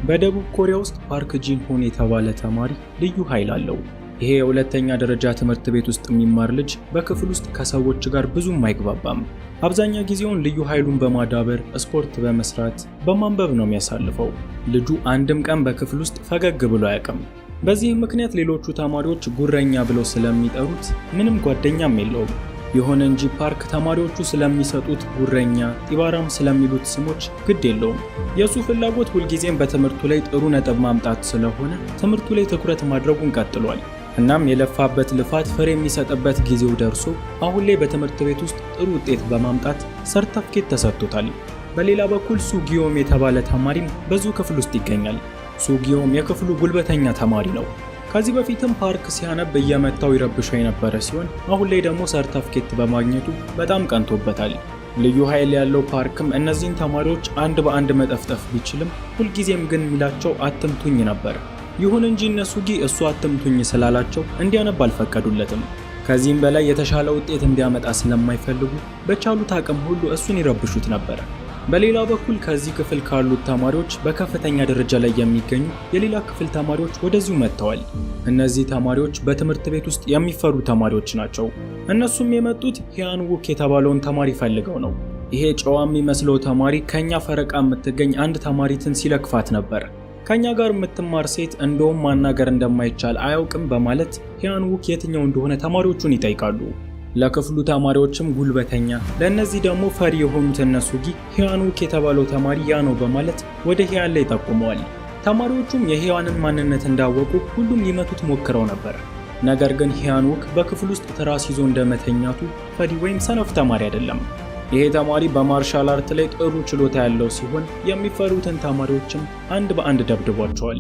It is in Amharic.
በደቡብ ኮሪያ ውስጥ ፓርክ ጂን ሆን የተባለ ተማሪ ልዩ ኃይል አለው። ይሄ የሁለተኛ ደረጃ ትምህርት ቤት ውስጥ የሚማር ልጅ በክፍል ውስጥ ከሰዎች ጋር ብዙም አይግባባም። አብዛኛው ጊዜውን ልዩ ኃይሉን በማዳበር ስፖርት በመስራት በማንበብ ነው የሚያሳልፈው። ልጁ አንድም ቀን በክፍል ውስጥ ፈገግ ብሎ አያውቅም። በዚህም ምክንያት ሌሎቹ ተማሪዎች ጉረኛ ብለው ስለሚጠሩት ምንም ጓደኛም የለውም። ይሁን እንጂ ፓርክ ተማሪዎቹ ስለሚሰጡት ጉረኛ፣ ጢባራም ስለሚሉት ስሞች ግድ የለውም። የሱ ፍላጎት ሁልጊዜም በትምህርቱ ላይ ጥሩ ነጥብ ማምጣት ስለሆነ ትምህርቱ ላይ ትኩረት ማድረጉን ቀጥሏል። እናም የለፋበት ልፋት ፍሬ የሚሰጥበት ጊዜው ደርሶ አሁን ላይ በትምህርት ቤት ውስጥ ጥሩ ውጤት በማምጣት ሰርተፍኬት ተሰጥቶታል። በሌላ በኩል ሱጊዮም የተባለ ተማሪም በዚሁ ክፍል ውስጥ ይገኛል። ሱጊዮም የክፍሉ ጉልበተኛ ተማሪ ነው። ከዚህ በፊትም ፓርክ ሲያነብ እየመታው ይረብሸው የነበረ ሲሆን አሁን ላይ ደግሞ ሰርተፍኬት በማግኘቱ በጣም ቀንቶበታል። ልዩ ኃይል ያለው ፓርክም እነዚህን ተማሪዎች አንድ በአንድ መጠፍጠፍ ቢችልም ሁልጊዜም ግን የሚላቸው አትምቱኝ ነበር። ይሁን እንጂ እነሱጊ እሱ አትምቱኝ ስላላቸው እንዲያነብ አልፈቀዱለትም። ከዚህም በላይ የተሻለ ውጤት እንዲያመጣ ስለማይፈልጉ በቻሉት አቅም ሁሉ እሱን ይረብሹት ነበር። በሌላ በኩል ከዚህ ክፍል ካሉት ተማሪዎች በከፍተኛ ደረጃ ላይ የሚገኙ የሌላ ክፍል ተማሪዎች ወደዚሁ መጥተዋል። እነዚህ ተማሪዎች በትምህርት ቤት ውስጥ የሚፈሩ ተማሪዎች ናቸው። እነሱም የመጡት ሂያንውክ የተባለውን ተማሪ ፈልገው ነው። ይሄ ጨዋ የሚመስለው ተማሪ ከኛ ፈረቃ የምትገኝ አንድ ተማሪትን ሲለክፋት ነበር። ከኛ ጋር የምትማር ሴት እንደውም ማናገር እንደማይቻል አያውቅም በማለት ሂያንውክ የትኛው እንደሆነ ተማሪዎቹን ይጠይቃሉ። ለክፍሉ ተማሪዎችም ጉልበተኛ፣ ለእነዚህ ደግሞ ፈሪ የሆኑት እነሱጊ ሂያንውክ የተባለው ተማሪ ያ ነው በማለት ወደ ሂያን ላይ ጠቁመዋል። ተማሪዎቹም የሂያንን ማንነት እንዳወቁ ሁሉም ሊመቱት ሞክረው ነበር። ነገር ግን ሂያንውክ በክፍል ውስጥ ትራስ ይዞ እንደመተኛቱ ፈሪ ወይም ሰነፍ ተማሪ አይደለም። ይሄ ተማሪ በማርሻል አርት ላይ ጥሩ ችሎታ ያለው ሲሆን የሚፈሩትን ተማሪዎችም አንድ በአንድ ደብድቧቸዋል።